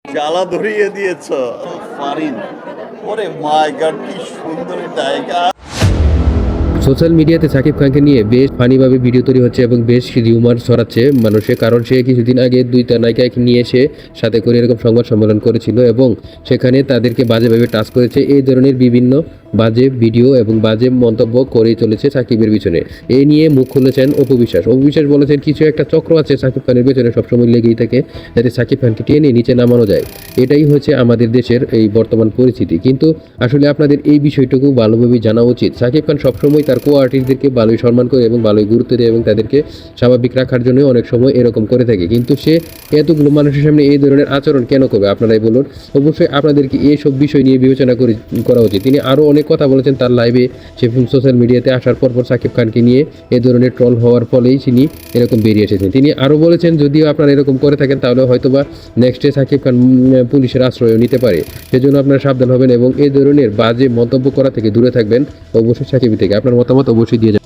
জ্বালা ধরিয়ে দিয়েছ ফারিন। ওরে মাই গড, কি সুন্দর জায়গা। সোশ্যাল মিডিয়াতে সাকিব খানকে নিয়ে বেশ ফানিভাবে ভিডিও তৈরি হচ্ছে এবং বেশ রিউমার ছড়াচ্ছে মানুষের, কারণ সে কিছুদিন আগে দুইটা নায়িকাকে নিয়ে এসে সাথে করে এরকম সংবাদ সম্মেলন করেছিল এবং সেখানে তাদেরকে বাজেভাবে টাচ করেছে। এই ধরনের বিভিন্ন বাজে ভিডিও এবং বাজে মন্তব্য করেই চলেছে সাকিবের পিছনে। এই নিয়ে মুখ খুলেছেন অপু বিশ্বাস। অপু বিশ্বাস বলেছেন কিছু একটা চক্র আছে সাকিব খানের পেছনে সবসময় লেগেই থাকে, যাতে সাকিব খানকে টেনে নিচে নামানো যায়। এটাই হচ্ছে আমাদের দেশের এই বর্তমান পরিস্থিতি। কিন্তু আসলে আপনাদের এই বিষয়টুকু ভালোভাবে জানা উচিত। সাকিব খান সবসময় তার কো আর্টিস্টদেরকে ভালোই সম্মান করে এবং ভালোই গুরুত্ব দেয় এবং তাদেরকে স্বাভাবিক রাখার জন্য অনেক সময় এরকম করে থাকে। কিন্তু সে এতগুলো মানুষের সামনে এই ধরনের আচরণ কেন করবে আপনারাই বলুন। অবশ্যই আপনাদেরকে এইসব বিষয় নিয়ে বিবেচনা করা উচিত। তিনি আরও অনেক কথা বলেছেন তার লাইভে। সে সোশ্যাল মিডিয়াতে আসার পর সাকিব খানকে নিয়ে এ ধরনের ট্রল হওয়ার ফলেই তিনি এরকম বেরিয়ে এসেছেন। তিনি আরও বলেছেন যদিও আপনারা এরকম করে থাকেন তাহলে হয়তোবা নেক্সটে সাকিব খান পুলিশের আশ্রয়ও নিতে পারে। সেজন্য আপনারা সাবধান হবেন এবং এই ধরনের বাজে মন্তব্য করা থেকে দূরে থাকবেন অবশ্যই সাকিব থেকে। আপনার মতামত অবশ্যই দিয়ে যাবেন।